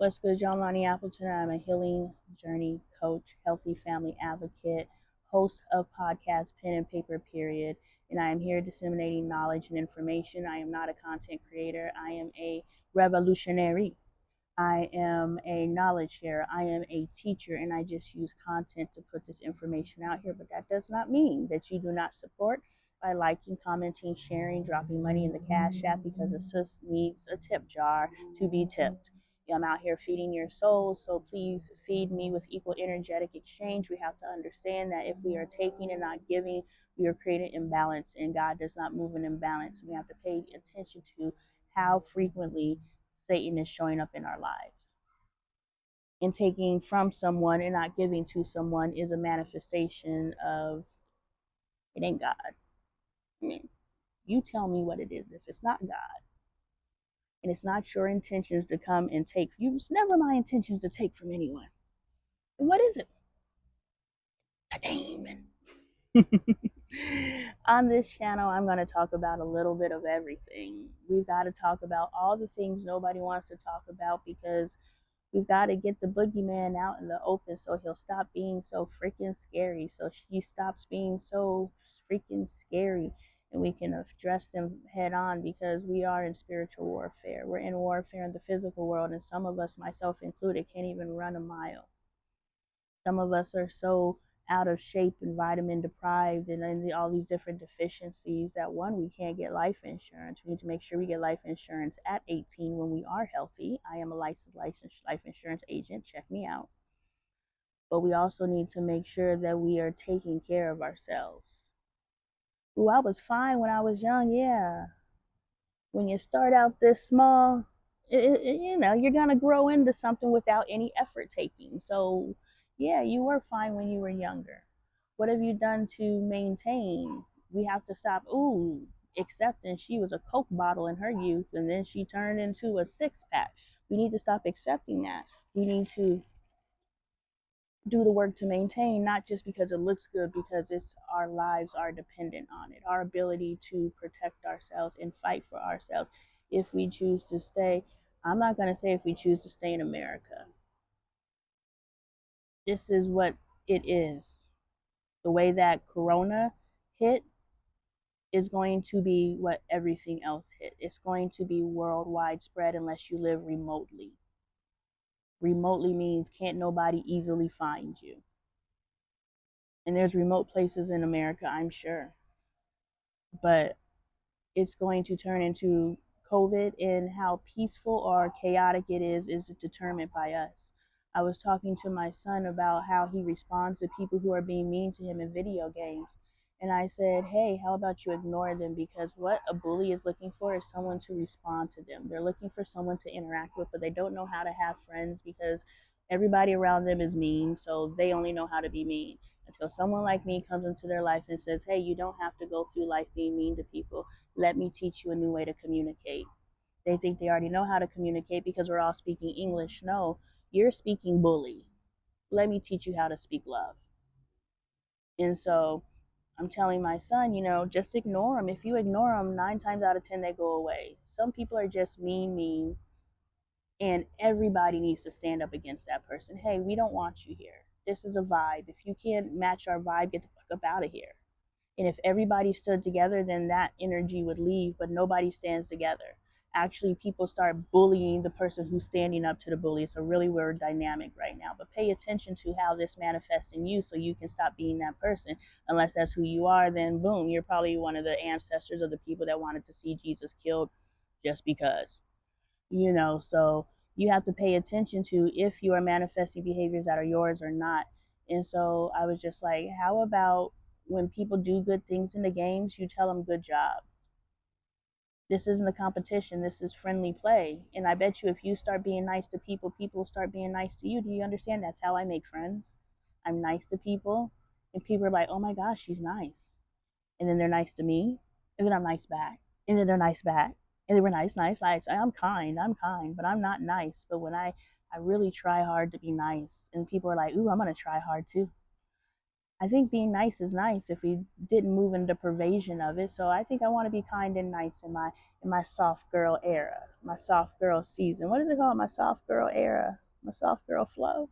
What's good, y'all? Lonee Appleton. I'm a healing journey coach, healthy family advocate, host of podcast Pen and Paper Period, and I am here disseminating knowledge and information. I am not a content creator. I am a revolutionary. I am a knowledge sharer. I am a teacher, and I just use content to put this information out here. But that does not mean that you do not support by liking, commenting, sharing, dropping money in the Cash App because a sis needs a tip jar to be tipped. I'm out here feeding your soul, so please feed me with equal energetic exchange. We have to understand that if we are taking and not giving, we are creating imbalance, and God does not move in imbalance. We have to pay attention to how frequently Satan is showing up in our lives. And taking from someone and not giving to someone is a manifestation of it ain't God. I mean, you tell me what it is if it's not God. And it's not your intentions to come and take. It's never my intentions to take from anyone. And what is it? A demon. On this channel, I'm going to talk about a little bit of everything. We've got to talk about all the things nobody wants to talk about because we've got to get the boogeyman out in the open so he'll stop being so freaking scary. So he stops being so freaking scary and we can address them head on because we are in spiritual warfare. We're in warfare in the physical world, and some of us, myself included, can't even run a mile. Some of us are so out of shape and vitamin deprived and all these different deficiencies that one, we can't get life insurance. We need to make sure we get life insurance at 18 when we are healthy. I am a licensed life insurance agent. Check me out. But we also need to make sure that we are taking care of ourselves. Ooh, I was fine when I was young. Yeah. When you start out this small, you're going to grow into something without any effort taking. So, yeah, you were fine when you were younger. What have you done to maintain? We have to stop, accepting she was a Coke bottle in her youth and then she turned into a six pack. We need to stop accepting that. We need to do the work to maintain, not just because it looks good, because it's our lives are dependent on it, our ability to protect ourselves and fight for ourselves. If we choose to stay, I'm not going to say if we choose to stay in America. This is what it is. The way that Corona hit is going to be what everything else hit. It's going to be worldwide spread unless you live remotely. Remotely means can't nobody easily find you. And there's remote places in America, I'm sure. But it's going to turn into COVID, and how peaceful or chaotic it is determined by us. I was talking to my son about how he responds to people who are being mean to him in video games. And I said, hey, how about you ignore them? Because what a bully is looking for is someone to respond to them. They're looking for someone to interact with, but they don't know how to have friends because everybody around them is mean. So they only know how to be mean until someone like me comes into their life and says, hey, you don't have to go through life being mean to people. Let me teach you a new way to communicate. They think they already know how to communicate because we're all speaking English. No, you're speaking bully. Let me teach you how to speak love. And so I'm telling my son, just ignore them. If you ignore them, 9 times out of 10, they go away. Some people are just mean, and everybody needs to stand up against that person. Hey, we don't want you here. This is a vibe. If you can't match our vibe, get the fuck up out of here. And if everybody stood together, then that energy would leave, but nobody stands together. Actually, people start bullying the person who's standing up to the bully. It's a really weird dynamic right now. But pay attention to how this manifests in you so you can stop being that person. Unless that's who you are, then boom, you're probably one of the ancestors of the people that wanted to see Jesus killed just because. So you have to pay attention to if you are manifesting behaviors that are yours or not. And so I was just like, how about when people do good things in the games, you tell them good job. This isn't a competition. This is friendly play. And I bet you if you start being nice to people, people will start being nice to you. Do you understand? That's how I make friends. I'm nice to people. And people are like, oh my gosh, she's nice. And then they're nice to me. And then I'm nice back. And then they're nice back. And they were nice. I'm kind, but I'm not nice. But when I really try hard to be nice, and people are like, ooh, I'm going to try hard too. I think being nice is nice if we didn't move into pervasion of it. So I think I want to be kind and nice in my soft girl era, my soft girl season. What is it called? My soft girl era, my soft girl flow.